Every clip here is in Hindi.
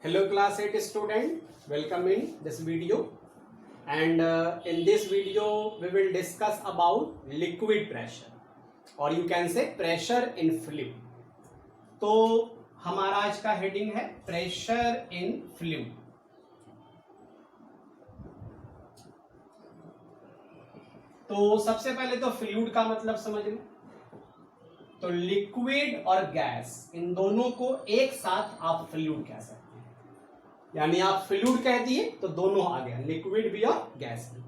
Hello class 8 student, welcome in this video and in this video we will discuss about liquid pressure or you can say pressure in fluid. तो हमारा आज का हेडिंग है प्रेशर इन फ्लूइड. तो सबसे पहले तो फ्लूइड का मतलब समझ लो. तो लिक्विड और गैस इन दोनों को एक साथ आप फ्लूइड कह सकते हैं. यानी आप फ्लूइड कह दिए तो दोनों आ गया, लिक्विड भी और गैस भी.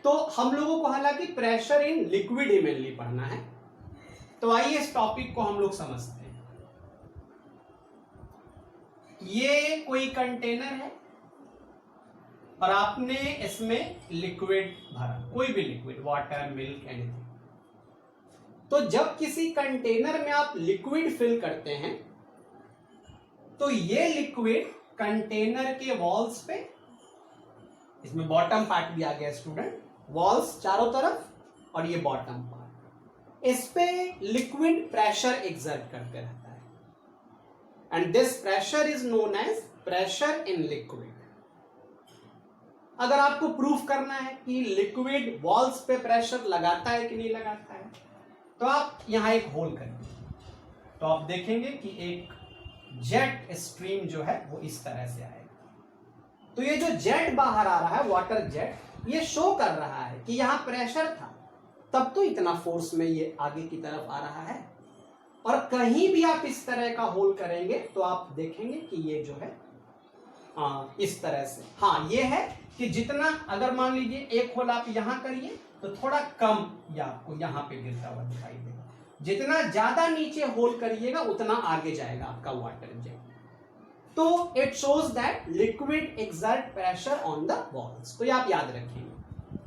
तो हम लोगों को हालांकि pressure in liquid he mainly पढ़ना है. तो आइए इस टॉपिक को हम लोग समझते हैं. ये कोई कंटेनर है और आपने इसमें लिक्विड भरा, कोई भी लिक्विड, वाटर, मिल्क, एनीथिंग. तो जब किसी कंटेनर में आप लिक्विड फिल करते हैं तो ये लिक्विड कंटेनर के वॉल्स पे, इसमें बॉटम पार्ट भी आ गया स्टूडेंट, वॉल्स चारों तरफ और ये बॉटम पार्ट, इस पे लिक्विड प्रेशर एक्सर्ट करते रहता है. And this pressure is known as pressure in liquid. अगर आपको प्रूफ करना है कि लिक्विड वॉल्स पे प्रेशर लगाता है कि नहीं लगाता है, तो आप यहां एक होल करेंगे तो आप देखेंगे कि एक जेट स्ट्रीम जो है वो इस तरह से आएगा. तो ये जो जेट बाहर आ रहा है, वाटर जेट, ये शो कर रहा है कि यहां प्रेशर था, तब तो इतना फोर्स में ये आगे की तरफ आ रहा है. और कहीं भी आप इस तरह का होल करेंगे तो आप देखेंगे कि ये जो है इस तरह से, हाँ ये है कि जितना, अगर मान लीजिए एक होल आप यहां करिए तो थोड़ा कम ये आपको यहां पे गिरता हुआ दिखाई देगा. जितना ज्यादा नीचे होल करिएगा उतना आगे जाएगा आपका वाटर जेट. तो it shows that liquid exert pressure on the walls. तो ये आप याद रखिएगा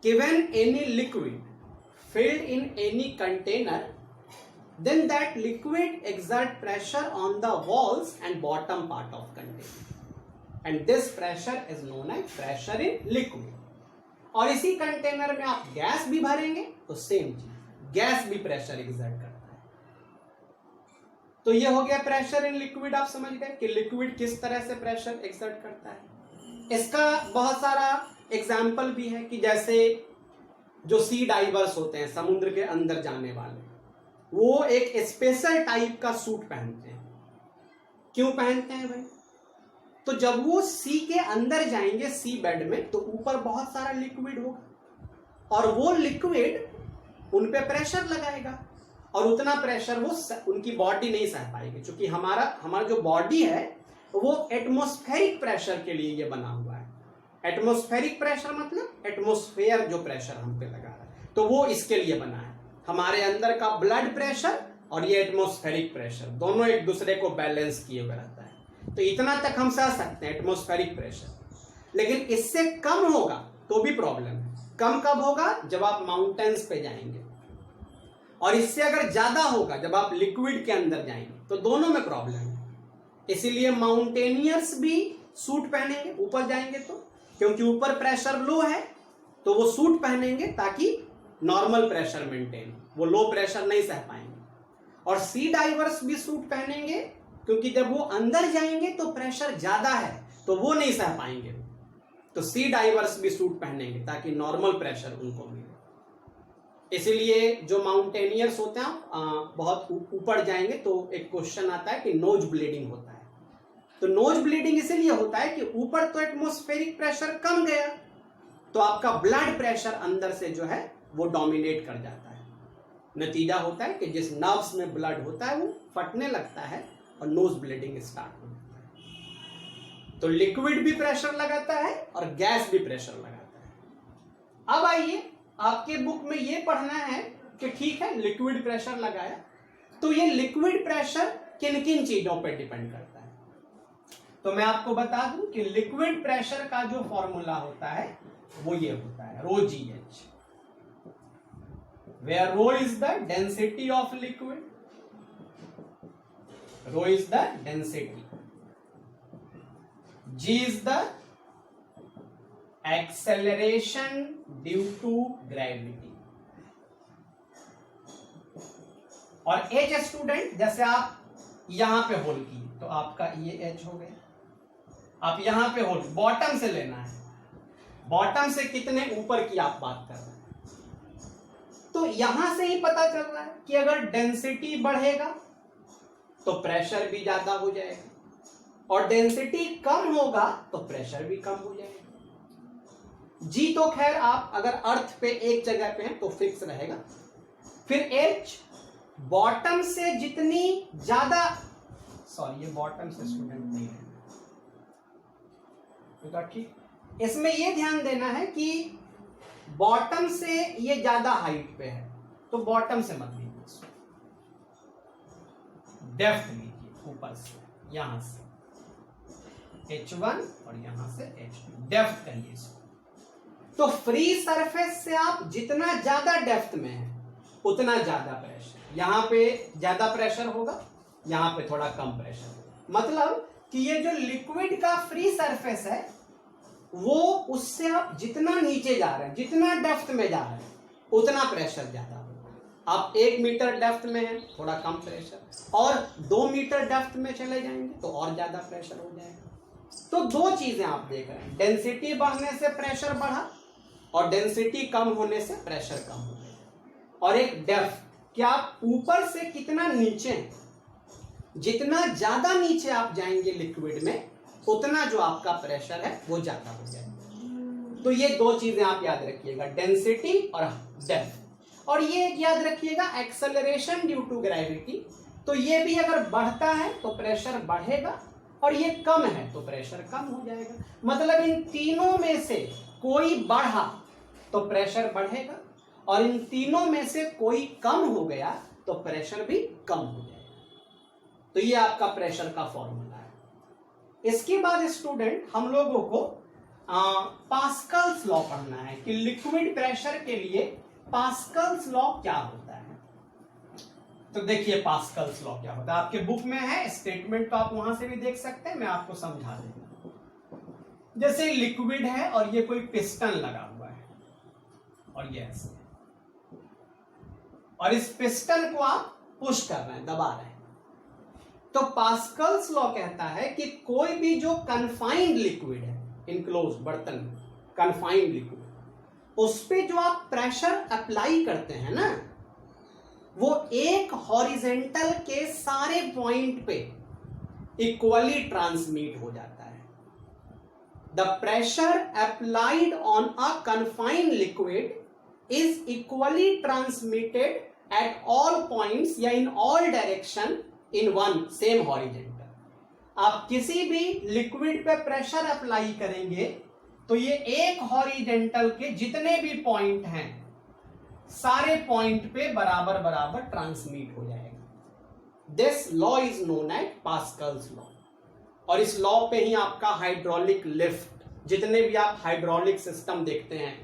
कि when any liquid filled in any container, then that liquid exert pressure on the walls and bottom part of container, and this pressure is known as pressure in liquid. और इसी कंटेनर में आप गैस भी भरेंगे तो सेम चीज, गैस भी प्रेशर एक्सर्ट करता है. तो ये हो गया प्रेशर इन लिक्विड. आप समझ गए कि लिक्विड किस तरह से प्रेशर एक्सर्ट करता है. इसका बहुत सारा एग्जाम्पल भी है कि जैसे जो सी डाइवर्स होते हैं, समुद्र के अंदर जाने वाले, वो एक स्पेशल टाइप का सूट पहनते हैं. क्यों पहनते हैं भाई? तो जब वो सी के अंदर जाएंगे, सी बेड में, तो ऊपर बहुत सारा लिक्विड होगा और वो लिक्विड उन पे प्रेशर लगाएगा और उतना प्रेशर वो उनकी बॉडी नहीं सह पाएगी. क्योंकि हमारा जो बॉडी है वो एटमॉस्फेरिक प्रेशर के लिए ये बना हुआ है. एटमॉस्फेरिक प्रेशर मतलब एटमॉस्फेयर जो प्रेशर हम पे लगा रहा है, तो वो इसके लिए बना है. हमारे अंदर का ब्लड प्रेशर और ये एटमॉस्फेरिक प्रेशर दोनों एक दूसरे को बैलेंस किए हुए रहता है. तो इतना तक हम सह सकते हैं एटमॉस्फेरिक प्रेशर, लेकिन इससे कम होगा तो भी प्रॉब्लम है. कम कब होगा? जब आप माउंटेन्स पे जाएंगे. और इससे अगर ज्यादा होगा जब आप लिक्विड के अंदर जाएंगे. तो दोनों में प्रॉब्लम है. इसीलिए माउंटेनियर्स भी सूट पहनेंगे ऊपर जाएंगे तो, क्योंकि ऊपर प्रेशर लो है तो वो सूट पहनेंगे ताकि नॉर्मल प्रेशर मेंटेन, वो लो प्रेशर नहीं सह पाएंगे. और सी डाइवर्स भी सूट पहनेंगे क्योंकि जब वो अंदर जाएंगे तो प्रेशर ज्यादा है तो वो नहीं सह पाएंगे. तो सी डाइवर्स भी सूट पहनेंगे ताकि नॉर्मल प्रेशर उनको मिले. इसीलिए जो माउंटेनियर्स होते हैं बहुत ऊपर जाएंगे तो एक क्वेश्चन आता है कि नोज ब्लीडिंग होता है. तो नोज ब्लीडिंग इसीलिए होता है कि ऊपर तो एटमॉस्फेरिक प्रेशर कम गया तो आपका ब्लड प्रेशर अंदर से जो है वो डोमिनेट कर जाता है. नतीजा होता है कि जिस नर्व्स में ब्लड होता है वो फटने लगता है और नोज ब्लीडिंग स्टार्ट हो जाता है. तो लिक्विड भी प्रेशर लगाता है और गैस भी प्रेशर लगाता है. अब आइए, आपके बुक में ये पढ़ना है कि ठीक है लिक्विड प्रेशर लगाया, तो ये लिक्विड प्रेशर किन किन चीजों पर डिपेंड करता है. तो मैं आपको बता दूं कि लिक्विड प्रेशर का जो फॉर्मूला होता है वो ये होता है रो GH, where rho is the density of liquid. Rho is the density, G is the acceleration due to gravity, और H स्टूडेंट जैसे आप यहां पे होल किए तो आपका ये H हो गया। आप यहां पे होल्ड, बॉटम से लेना है, बॉटम से कितने ऊपर की आप बात कर रहे हैं। तो यहां से ही पता चल रहा है कि अगर डेंसिटी बढ़ेगा तो प्रेशर भी ज्यादा हो जाएगा, और डेंसिटी कम होगा तो प्रेशर भी कम हो जाएगा। जी तो खैर आप अगर अर्थ पे एक जगह पे हैं तो फिक्स रहेगा। फिर H बॉटम से जितनी ज्यादा, सॉरी ये बॉटम से स्टूडेंट नहीं है, ठीक। इसमें ये ध्यान देना है कि बॉटम से ये ज्यादा हाइट पे है तो बॉटम से मत लीजिए, डेप्थ लीजिए ऊपर से, यहां से H1 और यहां से H2, डेप्थ करिए इसको। तो फ्री सरफेस से आप जितना ज्यादा डेप्थ में है उतना ज्यादा प्रेशर, यहां पे ज्यादा प्रेशर होगा, यहां पे थोड़ा कम प्रेशर होगा। मतलब कि ये जो लिक्विड का फ्री सरफेस है वो, उससे आप जितना नीचे जा रहे हैं, जितना डेप्थ में जा रहे हैं उतना प्रेशर ज्यादा होगा। आप 1 मीटर डेप्थ में हैं थोड़ा कम प्रेशर, और 2 मीटर डेप्थ में चले जाएंगे तो और ज्यादा प्रेशर हो जाएगा। तो दो चीजें आप देख रहे हैं, डेंसिटी बढ़ने से प्रेशर बढ़ा और डेंसिटी कम होने से प्रेशर कम हो गया। और एक डेप्थ, कि आप ऊपर से कितना नीचे हैं, जितना ज्यादा नीचे आप जाएंगे लिक्विड में उतना जो आपका प्रेशर है वो ज्यादा हो जाएगा। तो ये दो चीजें आप याद रखिएगा, डेंसिटी और डेप्थ। और ये याद रखिएगा एक्सेलरेशन ड्यू टू ग्रेविटी, तो ये भी अगर बढ़ता है तो प्रेशर बढ़ेगा और ये कम है तो प्रेशर कम हो जाएगा। मतलब इन तीनों में से कोई बढ़ा तो प्रेशर बढ़ेगा, और इन तीनों में से कोई कम हो गया तो प्रेशर भी कम हो जाएगा। तो ये आपका प्रेशर का फॉर्मूला है। इसके बाद स्टूडेंट हम लोगों को पास्कल्स लॉ पढ़ना है कि लिक्विड प्रेशर के लिए पास्कल्स लॉ क्या होता है। तो देखिए पास्कल्स लॉ क्या होता है, आपके बुक में है स्टेटमेंट, तो आप वहां से भी देख सकते हैं, मैं आपको समझा दूंगा। जैसे लिक्विड है और ये कोई पिस्टन लगा हुआ है और ये ऐसे, और इस पिस्टन को आप पुश कर रहे हैं, दबा रहे हैं, तो पास्कल्स लॉ कहता है कि कोई भी जो कन्फाइंड लिक्विड है, इनक्लोज बर्तन में कन्फाइंड लिक्विड, उस पे जो आप प्रेशर अप्लाई करते हैं ना, वो एक हॉरिजेंटल के सारे पॉइंट पे इक्वली ट्रांसमिट हो जाता है। The pressure applied on a confined liquid is equally transmitted at all points या in all direction in one same horizontal. आप किसी भी लिक्विड पे प्रेशर अप्लाई करेंगे तो ये एक हॉरिजेंटल के जितने भी पॉइंट हैं सारे पॉइंट पे बराबर बराबर ट्रांसमिट हो जाएगा। This law is known as Pascal's law. और इस लॉ पे ही आपका हाइड्रोलिक लिफ्ट, जितने भी आप हाइड्रोलिक सिस्टम देखते हैं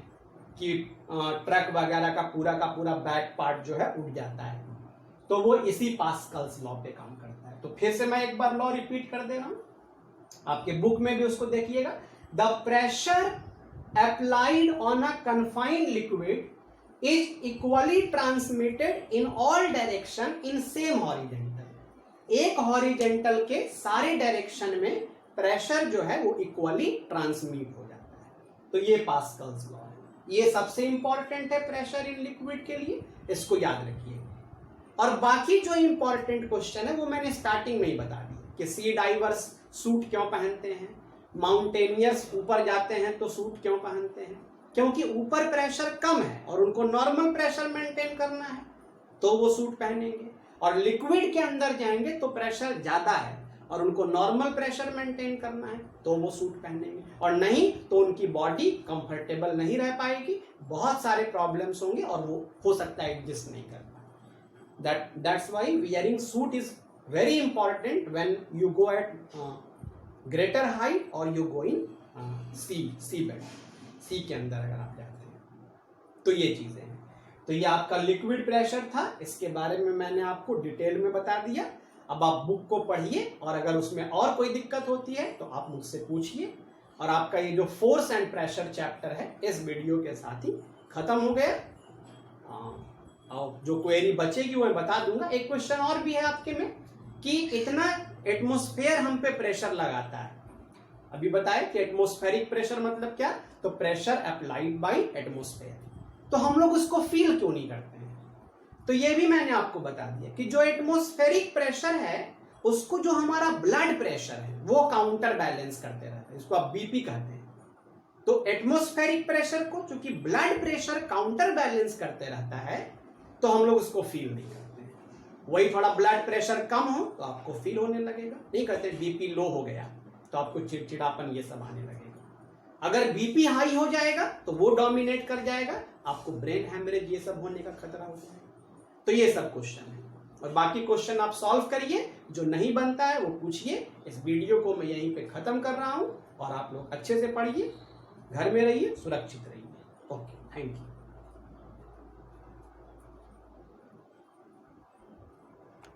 कि ट्रक वगैरह का पूरा बैक पार्ट जो है उठ जाता है, तो वो इसी पास्कल्स लॉ पे काम करता है। तो फिर से मैं एक बार लॉ रिपीट कर दे रहा हूं, आपके बुक में भी उसको देखिएगा। The pressure applied on a confined liquid is equally transmitted in all direction in same horizontal. एक हॉरिजेंटल के सारे डायरेक्शन में प्रेशर जो है वो इक्वली ट्रांसमिट हो जाता है। तो ये पास्कल्स लॉ है, ये सबसे इंपॉर्टेंट है प्रेशर इन लिक्विड के लिए, इसको याद रखिए। और बाकी जो इंपॉर्टेंट क्वेश्चन है वो मैंने स्टार्टिंग में ही बता दी कि सी डाइवर्स सूट क्यों पहनते हैं, माउंटेनियर्स ऊपर जाते हैं तो सूट क्यों पहनते हैं, क्योंकि ऊपर प्रेशर कम है और उनको नॉर्मल प्रेशर मेंटेन करना है तो वो सूट पहनेंगे, और लिक्विड के अंदर जाएंगे तो प्रेशर ज्यादा है और उनको नॉर्मल प्रेशर मेंटेन करना है तो वो सूट पहनेंगे, और नहीं तो उनकी बॉडी कंफर्टेबल नहीं रह पाएगी, बहुत सारे प्रॉब्लम्स होंगे और वो हो सकता है एडजस्ट नहीं कर पाए। That's why wearing suit is very important when you go at greater height or you go in sea bed, सी के अंदर अगर आप जाते हैं। तो ये चीजें हैं। तो ये आपका लिक्विड प्रेशर था, इसके बारे में मैंने आपको डिटेल में बता दिया। अब आप बुक को पढ़िए और अगर उसमें और कोई दिक्कत होती है तो आप मुझसे पूछिए। और आपका ये जो फोर्स एंड प्रेशर चैप्टर है इस वीडियो के साथ ही खत्म हो गया। और जो क्वेरी बचेगी वो मैं बता दूंगा। एक क्वेश्चन और भी है आपके में कि इतना एटमॉस्फेयर हम पे प्रेशर लगाता है। अभी बताए कि एटमॉस्फेरिक प्रेशर मतलब क्या, तो प्रेशर अप्लाइड बाय एटमॉस्फेयर। तो हम लोग उसको फील क्यों नहीं करते हैं, तो ये भी मैंने आपको बता दिया कि जो एटमॉस्फेरिक प्रेशर है उसको जो हमारा ब्लड प्रेशर है वो काउंटर बैलेंस करते रहता है, इसको आप बीपी कहते हैं। तो एटमॉस्फेरिक प्रेशर को चूंकि ब्लड प्रेशर काउंटर बैलेंस करते रहता है तो हम लोग उसको फील नहीं करते हैं। वही थोड़ा ब्लड प्रेशर कम हो तो आपको फील होने लगेगा, नहीं कहते बीपी लो हो गया तो आपको चिड़चिड़ापन ये सब आने लगेगा। अगर बीपी हाई हो जाएगा तो वो डोमिनेट कर जाएगा, आपको ब्रेन हैमरेज ये सब होने का खतरा हो जाएगा। तो ये सब क्वेश्चन है और बाकी क्वेश्चन आप सॉल्व करिए, जो नहीं बनता है वो पूछिए। इस वीडियो को मैं यहीं पे खत्म कर रहा हूं और आप लोग अच्छे से पढ़िए, घर में रहिए, सुरक्षित रहिए। Okay, thank you.